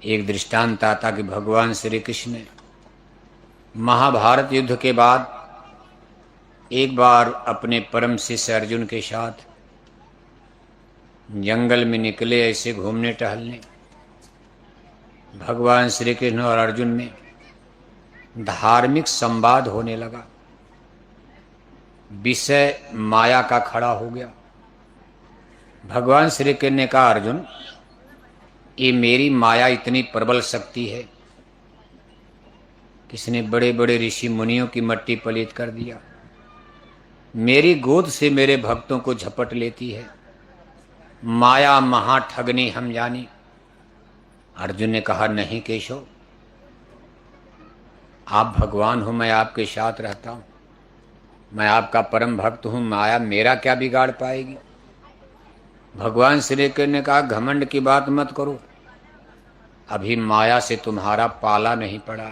एक दृष्टांत आता कि भगवान श्री कृष्ण ने महाभारत युद्ध के बाद एक बार अपने परम शिष्य अर्जुन के साथ जंगल में निकले ऐसे घूमने टहलने। भगवान श्री कृष्ण और अर्जुन में धार्मिक संवाद होने लगा। विषय माया का खड़ा हो गया। भगवान श्री कृष्ण ने कहा, अर्जुन, ये मेरी माया इतनी प्रबल शक्ति है, किसने बड़े बड़े ऋषि मुनियों की मट्टी पलीत कर दिया। मेरी गोद से मेरे भक्तों को झपट लेती है। माया महा ठगनी हम जानी। अर्जुन ने कहा, नहीं केशव, आप भगवान हो, मैं आपके साथ रहता हूं, मैं आपका परम भक्त हूं, माया मेरा क्या बिगाड़ पाएगी। भगवान श्री कृष्ण ने कहा, घमंड की बात मत करो, अभी माया से तुम्हारा पाला नहीं पड़ा।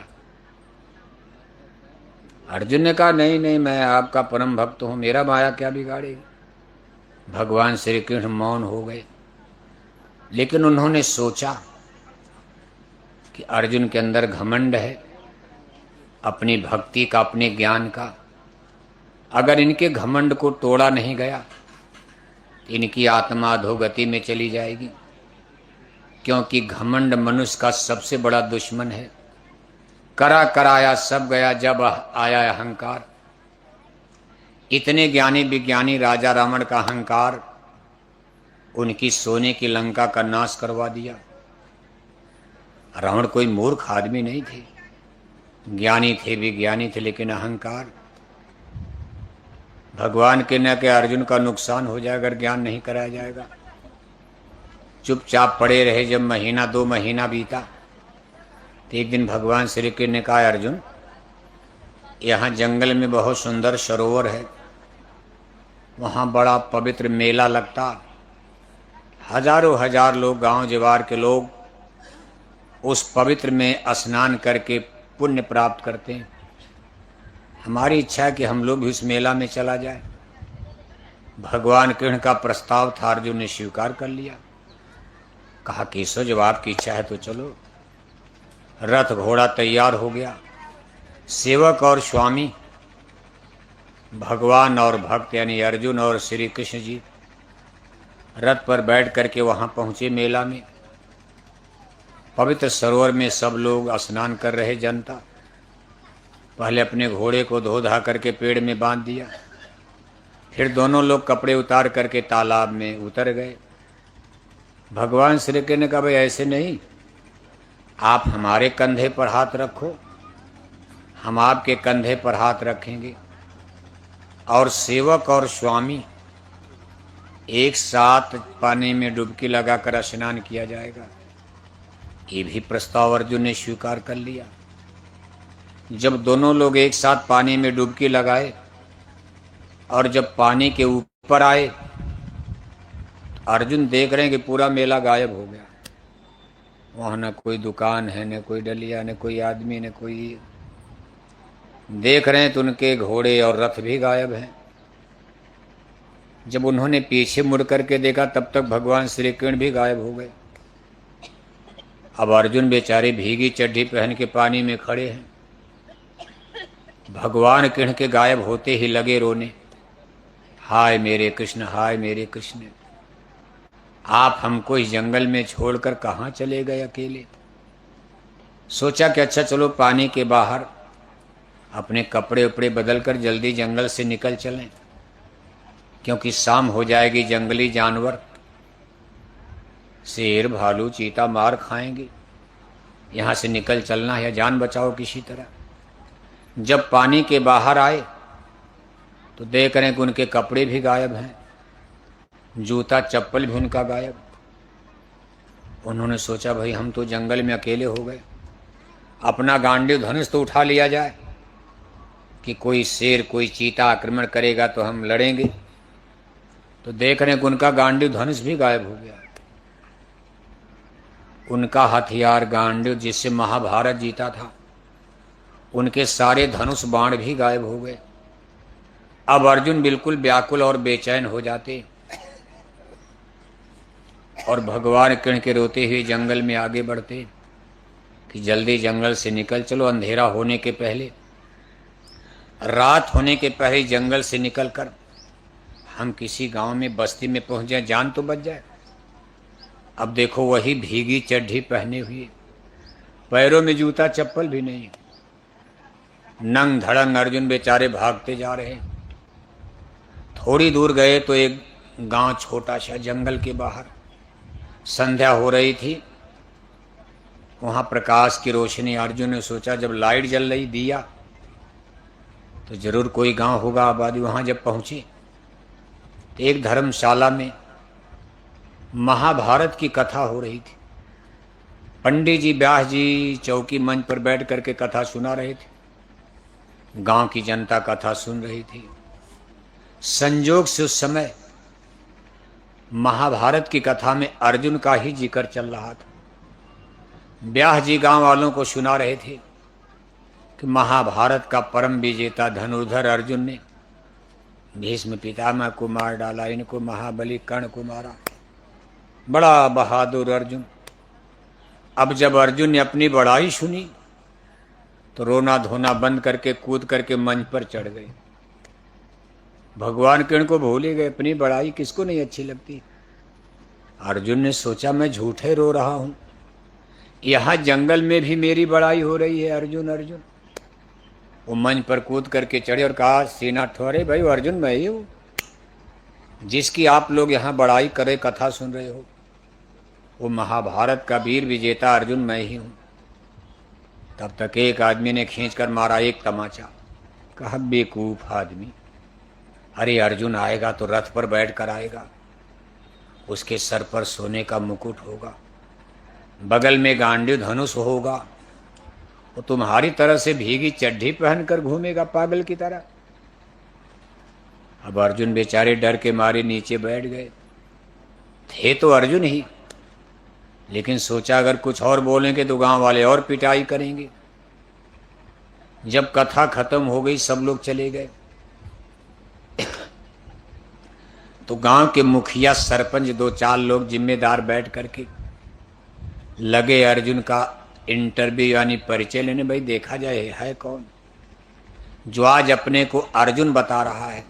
अर्जुन ने कहा, नहीं नहीं, मैं आपका परम भक्त हूं, मेरा माया क्या बिगाड़ेगी। भगवान श्री कृष्ण मौन हो गए। लेकिन उन्होंने सोचा कि अर्जुन के अंदर घमंड है, अपनी भक्ति का, अपने ज्ञान का। अगर इनके घमंड को तोड़ा नहीं गया, इनकी आत्मा अधोगति में चली जाएगी, क्योंकि घमंड मनुष्य का सबसे बड़ा दुश्मन है। करा कराया सब गया, जब आया अहंकार। इतने ज्ञानी विज्ञानी राजा रावण का अहंकार उनकी सोने की लंका का नाश करवा दिया। रावण कोई मूर्ख आदमी नहीं थे, ज्ञानी थे, विज्ञानी थे, लेकिन अहंकार। भगवान के न के अर्जुन का नुकसान हो जाएगा अगर ज्ञान नहीं कराया जाएगा। चुपचाप पड़े रहे। जब महीना 2 महीना बीता तो एक दिन भगवान श्री कृष्ण ने कहा, अर्जुन, यहाँ जंगल में बहुत सुंदर सरोवर है, वहाँ बड़ा पवित्र मेला लगता। हजारों हजार लोग, गांव जवार के लोग उस पवित्र में स्नान करके पुण्य प्राप्त करते हैं। हमारी इच्छा है कि हम लोग भी उस मेला में चला जाए। भगवान कृष्ण का प्रस्ताव था, अर्जुन ने स्वीकार कर लिया। कहा, केशव, जब आपकी इच्छा है तो चलो। रथ घोड़ा तैयार हो गया। सेवक और स्वामी, भगवान और भक्त यानी अर्जुन और श्री कृष्ण जी रथ पर बैठ करके वहां पहुंचे मेला में। पवित्र सरोवर में सब लोग स्नान कर रहे। जनता पहले अपने घोड़े को धो धा करके पेड़ में बांध दिया, फिर दोनों लोग कपड़े उतार करके तालाब में उतर गए। भगवान श्री कृष्ण ने कहा, भाई ऐसे नहीं, आप हमारे कंधे पर हाथ रखो, हम आपके कंधे पर हाथ रखेंगे, और सेवक और स्वामी एक साथ पानी में डुबकी लगाकर स्नान किया जाएगा। ये भी प्रस्ताव अर्जुन ने स्वीकार कर लिया। जब दोनों लोग एक साथ पानी में डुबकी लगाए और जब पानी के ऊपर आए, अर्जुन देख रहे हैं कि पूरा मेला गायब हो गया। वहाँ न कोई दुकान है, न कोई डलिया, न कोई आदमी, न कोई। देख रहे हैं तो उनके घोड़े और रथ भी गायब हैं। जब उन्होंने पीछे मुड़ करके देखा, तब तक भगवान श्री कृष्ण भी गायब हो गए। अब अर्जुन बेचारे भीगी चड्डी पहन के पानी में खड़े हैं। भगवान कृष्ण के गायब होते ही लगे रोने, हाय मेरे कृष्ण, हाय मेरे कृष्ण, आप हमको इस जंगल में छोड़कर कहाँ चले गए अकेले। सोचा कि अच्छा चलो पानी के बाहर अपने कपड़े उपड़े बदल कर जल्दी जंगल से निकल चलें, क्योंकि शाम हो जाएगी। जंगली जानवर शेर भालू चीता मार खाएंगे। यहाँ से निकल चलना है, जान बचाओ किसी तरह। जब पानी के बाहर आए तो देख रहे हैं कि उनके कपड़े भी गायब हैं, जूता चप्पल भी उनका गायब। उन्होंने सोचा, भाई हम तो जंगल में अकेले हो गए, अपना गांडीव धनुष तो उठा लिया जाए कि कोई शेर कोई चीता आक्रमण करेगा तो हम लड़ेंगे। तो देख रहे हैं कि उनका गांडीव धनुष भी गायब हो गया। उनका हथियार गांडीव जिससे महाभारत जीता था, उनके सारे धनुष बाण भी गायब हो गए। अब अर्जुन बिल्कुल व्याकुल और बेचैन हो जाते और भगवान कृष्ण के रोते हुए जंगल में आगे बढ़ते। कि जल्दी जंगल से निकल चलो, अंधेरा होने के पहले, रात होने के पहले जंगल से निकलकर हम किसी गांव में बस्ती में पहुंच जाए, जान तो बच जाए। अब देखो वही भीगी चड्ढी पहने हुए, पैरों में जूता चप्पल भी नहीं, नंग धड़ंग अर्जुन बेचारे भागते जा रहे। थोड़ी दूर गए तो एक गांव छोटा सा जंगल के बाहर, संध्या हो रही थी। वहां प्रकाश की रोशनी, अर्जुन ने सोचा जब लाइट जल रही, दिया, तो जरूर कोई गांव होगा, आबादी। वहां जब पहुंचे तो एक धर्मशाला में महाभारत की कथा हो रही थी। पंडित जी, व्यास जी चौकी मंच पर बैठ करके कथा सुना रहे थे। गांव की जनता कथा सुन रही थी। संजोग से उस समय महाभारत की कथा में अर्जुन का ही जिक्र चल रहा था। व्यास जी गांव वालों को सुना रहे थे कि महाभारत का परम विजेता धनुर्धर अर्जुन ने भीष्म पितामह को मार डाला, इनको महाबली कर्ण को मारा, बड़ा बहादुर अर्जुन। अब जब अर्जुन ने अपनी बड़ाई सुनी तो रोना धोना बंद करके कूद करके मंच पर चढ़ गए। भगवान किरण को भूल ही गए, अपनी बड़ाई किसको नहीं अच्छी लगती। अर्जुन ने सोचा मैं झूठे रो रहा हूं, यहां जंगल में भी मेरी बड़ाई हो रही है, अर्जुन अर्जुन। वो मंच पर कूद करके चढ़े और कहा सीना ठोरे, भाई अर्जुन मैं ही हूं जिसकी आप लोग यहां बड़ाई करे कथा सुन रहे हो। वो महाभारत का वीर विजेता अर्जुन मैं ही हूं। तब तक एक आदमी ने खींचकर मारा एक तमाचा, कहा बेवकूफ आदमी, अरे अर्जुन आएगा तो रथ पर बैठ कर आएगा, उसके सर पर सोने का मुकुट होगा, बगल में गांडीव धनुष होगा, वो तुम्हारी तरह से भीगी चड्ढी पहनकर घूमेगा पागल की तरह। अब अर्जुन बेचारे डर के मारे नीचे बैठ गए। थे तो अर्जुन ही, लेकिन सोचा अगर कुछ और बोलेंगे तो गांव वाले और पिटाई करेंगे। जब कथा खत्म हो गई, सब लोग चले गए, तो गांव के मुखिया सरपंच दो चार लोग जिम्मेदार बैठ करके लगे अर्जुन का इंटरव्यू यानी परिचय लेने। भाई देखा जाए है कौन जो आज अपने को अर्जुन बता रहा है।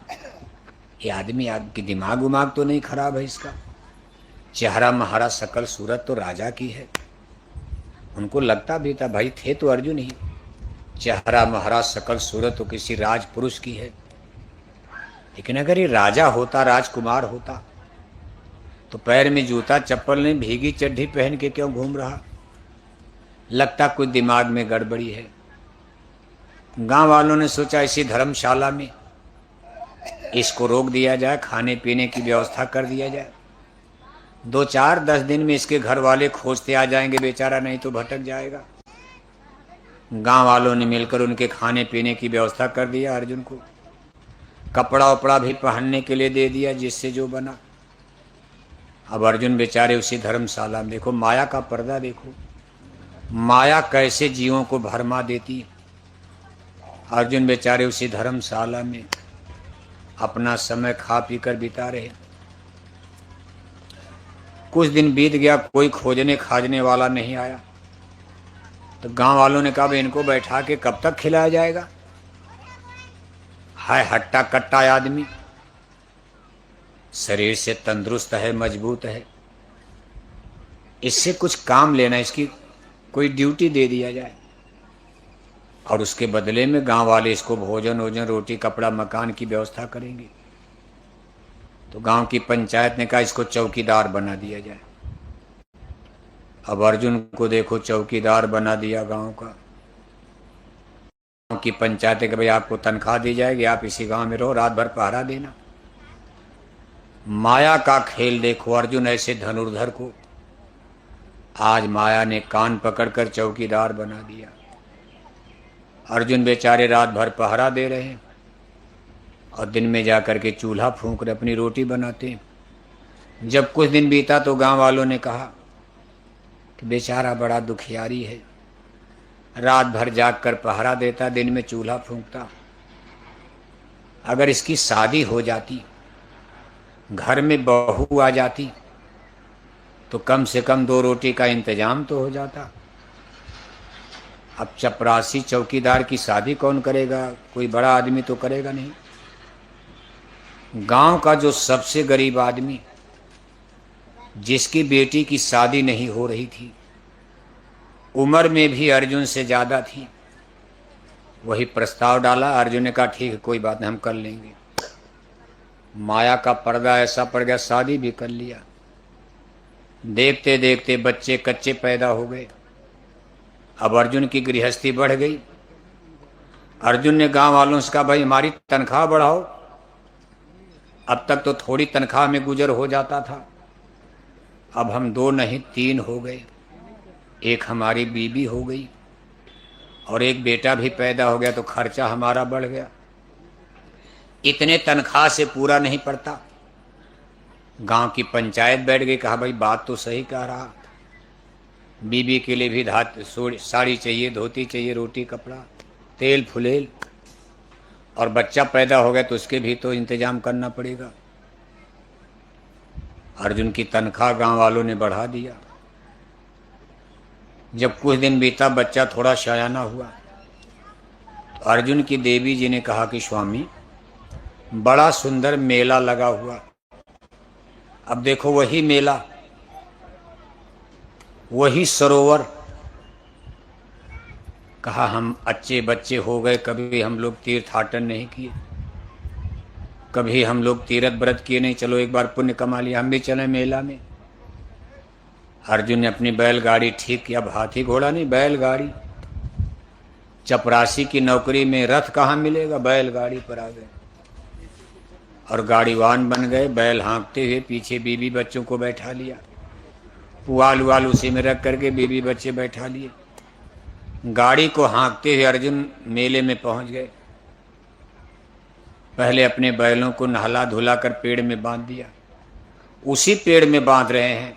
ये आदमी आपकी दिमाग उमाग तो नहीं खराब है इसका? चेहरा महारा सकल सूरत तो राजा की है। उनको लगता भी था भाई थे तो अर्जुन ही, चेहरा महारा सकल सूरत तो किसी राजपुरुष की है। लेकिन अगर ये राजा होता, राजकुमार होता, तो पैर में जूता चप्पल नहीं, भीगी चड्ढी पहन के क्यों घूम रहा? लगता कुछ दिमाग में गड़बड़ी है। गांव वालों ने सोचा इसी धर्मशाला में इसको रोक दिया जाए, खाने पीने की व्यवस्था कर दिया जाए। 2-4-10 दिन में इसके घर वाले खोजते आ जाएंगे, बेचारा नहीं तो भटक जाएगा। गांव वालों ने मिलकर उनके खाने पीने की व्यवस्था कर दिया। अर्जुन को कपड़ा उपड़ा भी पहनने के लिए दे दिया, जिससे जो बना। अब अर्जुन बेचारे उसी धर्मशाला में, देखो माया का पर्दा, देखो माया कैसे जीवों को भरमा देती है। अर्जुन बेचारे उसी धर्मशाला में अपना समय खा पी कर बिता रहे। कुछ दिन बीत गया, कोई खोजने खाजने वाला नहीं आया। तो गांव वालों ने कहा इनको बैठा के कब तक खिलाया जाएगा? हाय हट्टा कट्टा आदमी, शरीर से तंदुरुस्त है, मजबूत है, इससे कुछ काम लेना, इसकी कोई ड्यूटी दे दिया जाए और उसके बदले में गांव वाले इसको भोजन वोजन, रोटी कपड़ा मकान की व्यवस्था करेंगे। तो गांव की पंचायत ने कहा इसको चौकीदार बना दिया जाए। अब अर्जुन को देखो चौकीदार बना दिया गांव का। गांव की पंचायत है कि भाई आपको तनख्वाह दी जाएगी, आप इसी गांव में रहो, रात भर पहरा देना। माया का खेल देखो। अर्जुन ऐसे धनुर्धर को आज माया ने कान पकड़कर चौकीदार बना दिया। अर्जुन बेचारे रात भर पहरा दे रहे हैं और दिन में जाकर के चूल्हा फूंक कर अपनी रोटी बनाते हैं। जब कुछ दिन बीता तो गांव वालों ने कहा कि बेचारा बड़ा दुखियारी है, रात भर जाग कर पहरा देता, दिन में चूल्हा फूंकता। अगर इसकी शादी हो जाती, घर में बहू आ जाती, तो कम से कम 2 रोटी का इंतजाम तो हो जाता। अब चपरासी चौकीदार की शादी कौन करेगा? कोई बड़ा आदमी तो करेगा नहीं। गांव का जो सबसे गरीब आदमी, जिसकी बेटी की शादी नहीं हो रही थी, उम्र में भी अर्जुन से ज्यादा थी, वही प्रस्ताव डाला। अर्जुन ने कहा ठीक है, कोई बात नहीं, हम कर लेंगे। माया का पर्दा ऐसा पड़ गया, शादी भी कर लिया। देखते देखते बच्चे कच्चे पैदा हो गए। अब अर्जुन की गृहस्थी बढ़ गई। अर्जुन ने गांव वालों से कहा भाई हमारी तनख्वाह बढ़ाओ। अब तक तो थोड़ी तनख्वाह में गुजर हो जाता था, अब हम 2 नहीं 3 हो गए। एक हमारी बीबी हो गई और एक बेटा भी पैदा हो गया, तो खर्चा हमारा बढ़ गया। इतने तनख्वाह से पूरा नहीं पड़ता। गांव की पंचायत बैठ गई, कहा भाई बात तो सही कह रहा, बीबी के लिए भी साड़ी चाहिए, धोती चाहिए, रोटी कपड़ा, तेल फुलेल, और बच्चा पैदा हो गया तो उसके भी तो इंतजाम करना पड़ेगा। अर्जुन की तनख्वाह गांव वालों ने बढ़ा दिया। जब कुछ दिन बीता, बच्चा थोड़ा शयाना हुआ, तो अर्जुन की देवी जी ने कहा कि स्वामी बड़ा सुंदर मेला लगा हुआ, अब देखो वही मेला, वही सरोवर। कहा हम अच्छे बच्चे हो गए, कभी हम लोग तीर्थाटन नहीं किए, कभी हम लोग तीर्थ व्रत किए नहीं, चलो एक बार पुण्य कमा लिया, हम भी चले मेला में। अर्जुन ने अपनी बैलगाड़ी ठीक किया, अब हाथी घोड़ा नहीं, बैलगाड़ी। चपरासी की नौकरी में रथ कहाँ मिलेगा, बैलगाड़ी पर आ गए और गाड़ीवान बन गए। बैल हाँकते हुए पीछे बीबी बच्चों को बैठा लिया, पुआल उवाल उसी में रख करके बीबी बच्चे बैठा लिए। गाड़ी को हाँकते हुए अर्जुन मेले में पहुंच गए। पहले अपने बैलों को नहला धुला कर पेड़ में बांध दिया। उसी पेड़ में बांध रहे हैं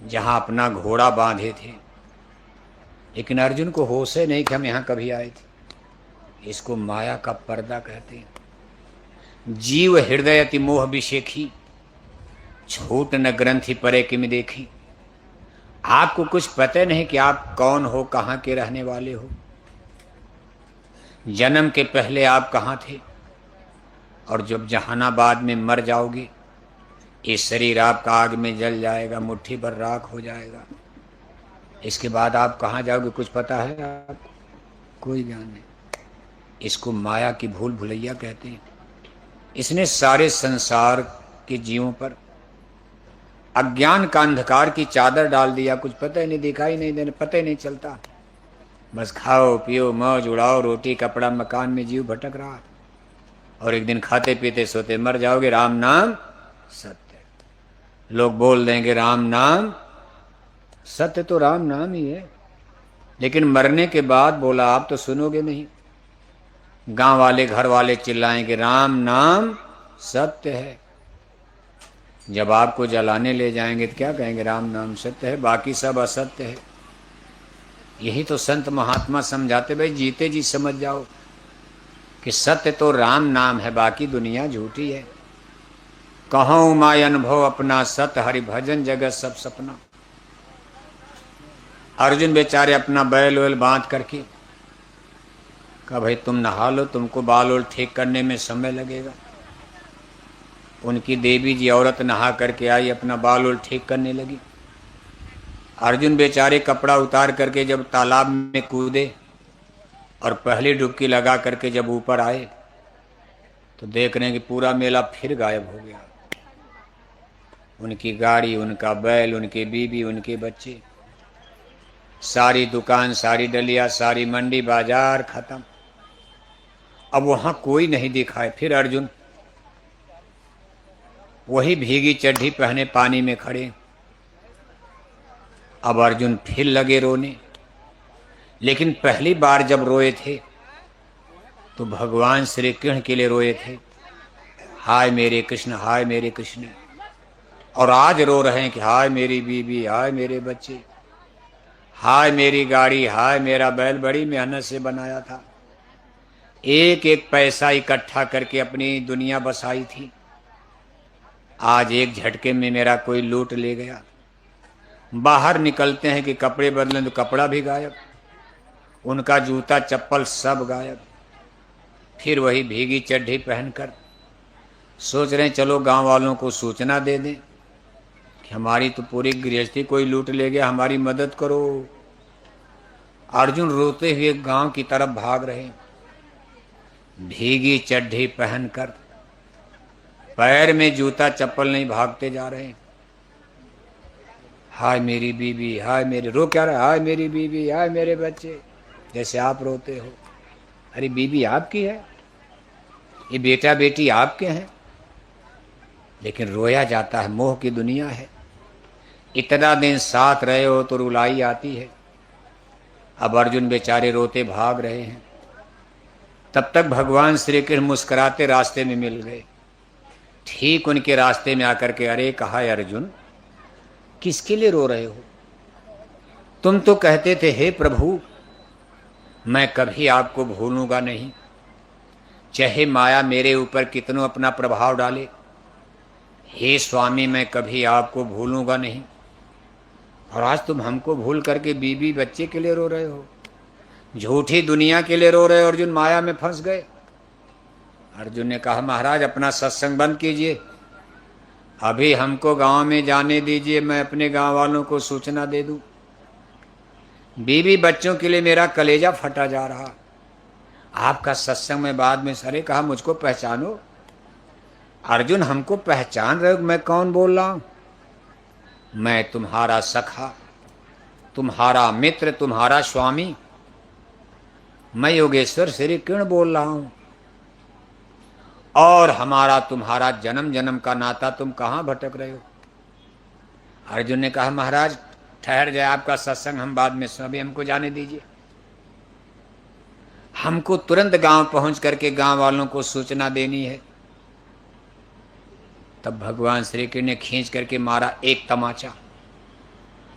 जहां अपना घोड़ा बांधे थे, लेकिन अर्जुन को होश है नहीं कि हम यहां कभी आए थे। इसको माया का पर्दा कहते हैं। जीव हृदय अति मोह विषेखी, छूट न ग्रंथि परे किम देखी। आपको कुछ पता नहीं कि आप कौन हो, कहां के रहने वाले हो, जन्म के पहले आप कहां थे, और जब जहानाबाद में मर जाओगे ये शरीर आपका आग में जल जाएगा, मुट्ठी भर राख हो जाएगा। इसके बाद आप कहां जाओगे कुछ पता है आपको? कोई ज्ञान नहीं। इसको माया की भूल भुलैया कहते हैं। इसने सारे संसार के जीवों पर अज्ञान का अंधकार की चादर डाल दिया। कुछ पता ही नहीं, दिखाई नहीं देने, पता ही नहीं चलता। बस खाओ पियो मौज उड़ाओ, रोटी कपड़ा मकान में जीव भटक रहा, और एक दिन खाते पीते सोते मर जाओगे। राम नाम सत्य। लोग बोल देंगे राम नाम सत्य, तो राम नाम ही है, लेकिन मरने के बाद बोला आप तो सुनोगे नहीं। गांव वाले घर वाले चिल्लाएंगे राम नाम सत्य है। जब आपको जलाने ले जाएंगे तो क्या कहेंगे? राम नाम सत्य है, बाकी सब असत्य है। यही तो संत महात्मा समझाते, भाई जीते जी समझ जाओ कि सत्य तो राम नाम है, बाकी दुनिया झूठी है। कहूँ माय अनुभव अपना, सत्य हरि भजन जगत सब सपना। अर्जुन बेचारे अपना बैल वैल बांध करके कहा भाई तुम नहा लो, तुमको बाल वोल ठीक करने में समय लगेगा। उनकी देवी जी औरत नहा करके आई, अपना बाल वोल ठीक करने लगी। अर्जुन बेचारे कपड़ा उतार करके जब तालाब में कूदे और पहली डुबकी लगा करके जब ऊपर आए तो देख रहे हैं कि पूरा मेला फिर गायब हो गया। उनकी गाड़ी, उनका बैल, उनकी बीबी, उनके बच्चे, सारी दुकान, सारी डलिया, सारी मंडी बाजार खत्म। अब वहां कोई नहीं दिखाए। फिर अर्जुन वही भीगी चड्ढी पहने पानी में खड़े। अब अर्जुन फिर लगे रोने, लेकिन पहली बार जब रोए थे तो भगवान श्री कृष्ण के लिए रोए थे, हाय मेरे कृष्ण, हाय मेरे कृष्ण। और आज रो रहे हैं कि हाय मेरी बीबी, हाय मेरे बच्चे, हाय मेरी गाड़ी, हाय मेरा बैल, बड़ी मेहनत से बनाया था, एक एक पैसा इकट्ठा करके अपनी दुनिया बसाई थी, आज एक झटके में मेरा कोई लूट ले गया। बाहर निकलते हैं कि कपड़े बदलें तो कपड़ा भी गायब। उनका जूता चप्पल सब गायब। फिर वही भीगी चड्ढी पहनकर सोच रहे हैं चलो गांव वालों को सूचना दे दें कि हमारी तो पूरी गृहस्थी कोई लूट ले गया, हमारी मदद करो। अर्जुन रोते हुए गांव की तरफ भाग रहे, भीगी चड्ढी पहनकर, पैर में जूता चप्पल नहीं, भागते जा रहे हैं। हाय मेरी बीवी, हाय मेरे, रो क्या रहा, हाय मेरी बीवी, हाय मेरे बच्चे, जैसे आप रोते हो। अरे बीवी आपकी है, ये बेटा बेटी आपके हैं, लेकिन रोया जाता है, मोह की दुनिया है। इतना दिन साथ रहे हो तो रुलाई आती है। अब अर्जुन बेचारे रोते भाग रहे हैं। तब तक भगवान श्री कृष्ण मुस्कुराते रास्ते में मिल गए। ठीक उनके रास्ते में आकर के, अरे कहा अर्जुन किसके लिए रो रहे हो? तुम तो कहते थे हे प्रभु मैं कभी आपको भूलूंगा नहीं, चाहे माया मेरे ऊपर कितनों अपना प्रभाव डाले, हे स्वामी मैं कभी आपको भूलूंगा नहीं। और आज तुम हमको भूल करके बीवी बच्चे के लिए रो रहे हो, झूठी दुनिया के लिए रो रहे हो। अर्जुन माया में फंस गए। अर्जुन ने कहा महाराज अपना सत्संग बंद कीजिए, अभी हमको गांव में जाने दीजिए, मैं अपने गांव वालों को सूचना दे दूं। बीवी बच्चों के लिए मेरा कलेजा फटा जा रहा, आपका सत्संग में बाद में। सरे कहा मुझको पहचानो? अर्जुन हमको पहचान रहे हो? मैं कौन बोल रहा हूं? मैं तुम्हारा सखा, तुम्हारा मित्र, तुम्हारा स्वामी, मैं योगेश्वर श्री कृष्ण बोल रहा हूं। और हमारा तुम्हारा जन्म जन्म का नाता, तुम कहां भटक रहे हो? अर्जुन ने कहा महाराज ठहर जाए, आपका सत्संग हम बाद में सुन, अभी हमको जाने दीजिए, हमको तुरंत गांव पहुंच करके गांव वालों को सूचना देनी है। तब भगवान श्री कृष्ण ने खींच करके मारा एक तमाचा।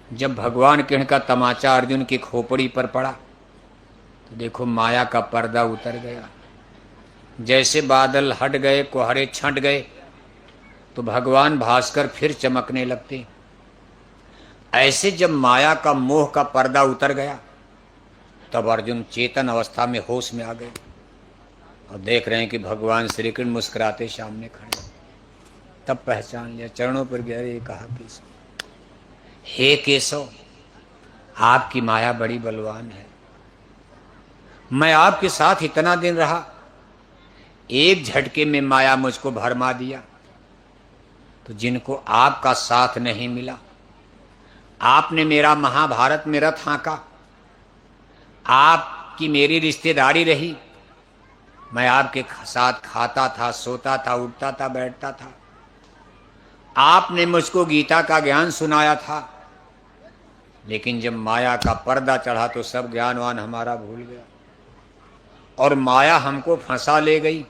जब भगवान कृष्ण का तमाचा अर्जुन की खोपड़ी पर पड़ा तो देखो माया का पर्दा उतर गया। जैसे बादल हट गए, कोहरे छंट गए, तो भगवान भास्कर फिर चमकने लगते। ऐसे जब माया का मोह का पर्दा उतर गया तब अर्जुन चेतन अवस्था में होश में आ गए और देख रहे हैं कि भगवान श्री कृष्ण मुस्कुराते सामने खड़े। तब पहचान लिया, चरणों पर गहरे कहा केशव, हे केशव आपकी माया बड़ी बलवान है, मैं आपके साथ इतना दिन रहा, एक झटके में माया मुझको भरमा दिया। तो जिनको आपका साथ नहीं मिला, आपने मेरा महाभारत में रथ हाँका, आपकी मेरी रिश्तेदारी रही, मैं आपके साथ खाता था, सोता था, उठता था, बैठता था, आपने मुझको गीता का ज्ञान सुनाया था, लेकिन जब माया का पर्दा चढ़ा तो सब ज्ञानवान हमारा भूल गया और माया हमको फंसा ले गई,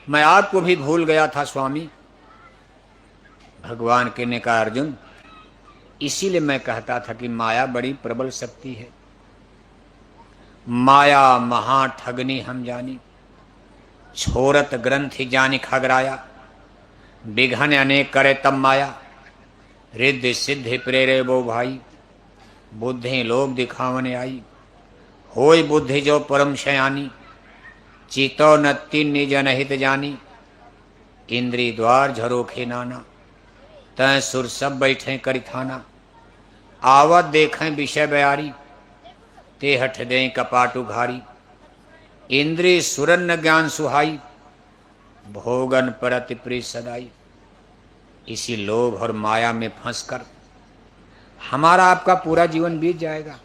मैं आपको भी भूल गया था स्वामी। भगवान के ने कहा अर्जुन इसीलिए मैं कहता था कि माया बड़ी प्रबल शक्ति है, माया महा ठगनी हम जानी, छोरत ग्रंथि जानी खगराया, विघन अनेक करे तब माया, रिद्धि सिद्धि प्रेरे वो भाई, बुद्धि लोग दिखावने आई, होय बुद्धि जो परम शयानी, चितो नत्ति निज अनहित जानी, इंद्री द्वार झरोखे नाना, तय सुर सब बैठे करिथाना, आवत देखें विषय बयारी, ते हठ दें कपाट उघारी, इंद्री सुरन ज्ञान सुहाई, भोगन परति प्रिय सदाई। इसी लोभ और माया में फंसकर हमारा आपका पूरा जीवन बीत जाएगा।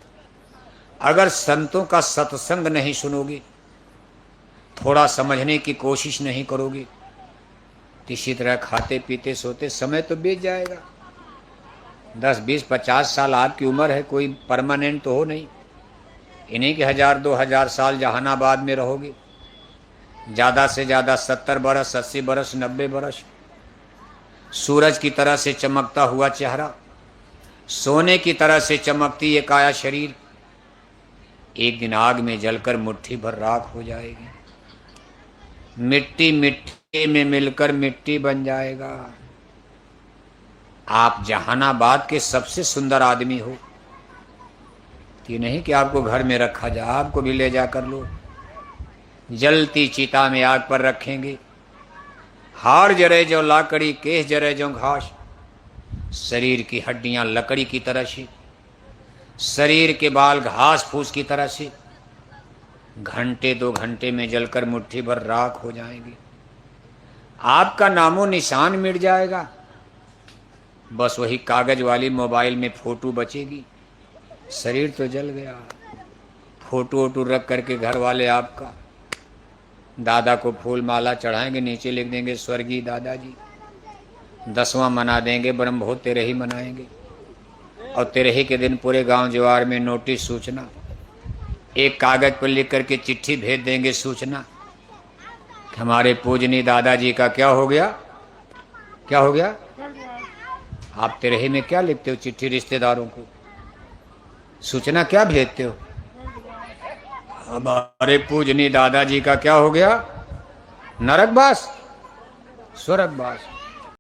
अगर संतों का सत्संग नहीं सुनोगे, थोड़ा समझने की कोशिश नहीं करोगे, तो इसी तरह खाते पीते सोते समय तो बीत जाएगा। 10, 20, 50 साल आपकी उम्र है, कोई परमानेंट तो हो नहीं। इन्हीं के 1000, 2000 साल जहानाबाद में रहोगे, ज़्यादा से ज़्यादा 70 बरस, 80 बरस, 90 बरस। सूरज की तरह से चमकता हुआ चेहरा, सोने की तरह से चमकती ये काया शरीर, एक दिन आग में जलकर मुट्ठी भर राख हो जाएगी, मिट्टी मिट्टी में मिलकर मिट्टी बन जाएगा। आप जहानाबाद के सबसे सुंदर आदमी हो, ये नहीं कि आपको घर में रखा जाए, आपको भी ले जा कर लो, जलती चिता में आग पर रखेंगे। हार जरे जो लाकड़ी, केस जरे जो घास, शरीर की हड्डियां लकड़ी की तरह से, शरीर के बाल घास फूस की तरह से घंटे 2 घंटे में जलकर मुट्ठी भर राख हो जाएंगे। आपका नामो निशान मिट जाएगा। बस वही कागज वाली मोबाइल में फोटो बचेगी। शरीर तो जल गया। फोटो वोटो रख करके घर वाले आपका दादा को फूल माला चढ़ाएंगे, नीचे लिख देंगे स्वर्गीय दादाजी। 10वां मना देंगे, ब्रह्मभोज तेरे ही मनाएंगे। और तेरे ही के दिन पूरे गांव जवार में नोटिस सूचना, एक कागज पर लिख करके चिट्ठी भेज देंगे सूचना कि हमारे पूजनीय दादाजी का क्या हो गया, क्या हो गया। आप तेरे ही में क्या लिखते हो चिट्ठी रिश्तेदारों को, सूचना क्या भेजते हो, हमारे पूजनीय दादाजी का क्या हो गया, नरकवास स्वर्गवास।